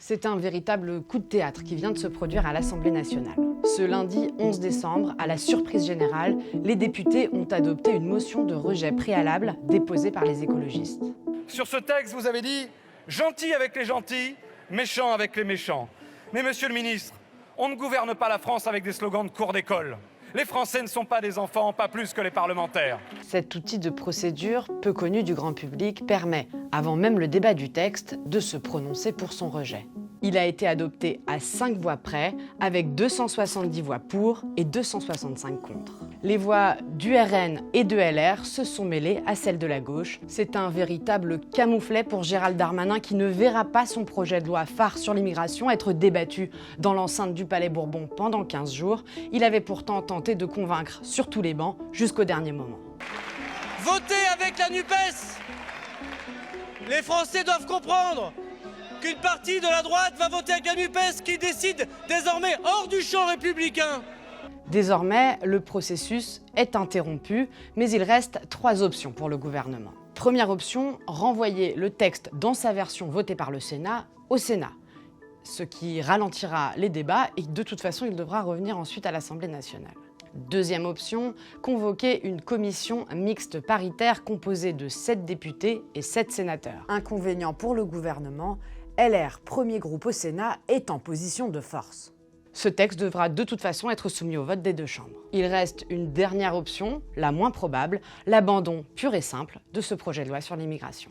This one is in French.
C'est un véritable coup de théâtre qui vient de se produire à l'Assemblée nationale. Ce lundi 11 décembre, à la surprise générale, les députés ont adopté une motion de rejet préalable déposée par les écologistes. Sur ce texte, vous avez dit « gentil avec les gentils, méchant avec les méchants ». Mais monsieur le ministre, on ne gouverne pas la France avec des slogans de cours d'école. Les Français ne sont pas des enfants, pas plus que les parlementaires. Cet outil de procédure, peu connu du grand public, permet, avant même le débat du texte, de se prononcer pour son rejet. Il a été adopté à 5 voix près, avec 270 voix pour et 265 contre. Les voix du RN et de LR se sont mêlées à celles de la gauche. C'est un véritable camouflet pour Gérald Darmanin qui ne verra pas son projet de loi phare sur l'immigration être débattu dans l'enceinte du Palais Bourbon pendant 15 jours. Il avait pourtant tenté de convaincre sur tous les bancs jusqu'au dernier moment. Votez avec la NUPES! Les Français doivent comprendre qu'une partie de la droite va voter avec la NUPES qui décide désormais hors du champ républicain. Désormais, le processus est interrompu, mais il reste 3 options pour le gouvernement. Première option, renvoyer le texte dans sa version votée par le Sénat au Sénat, ce qui ralentira les débats et de toute façon, il devra revenir ensuite à l'Assemblée nationale. Deuxième option, convoquer une commission mixte paritaire composée de 7 députés et 7 sénateurs. Inconvénient pour le gouvernement, LR, premier groupe au Sénat, est en position de force. Ce texte devra de toute façon être soumis au vote des 2 chambres. Il reste une dernière option, la moins probable, l'abandon pur et simple de ce projet de loi sur l'immigration.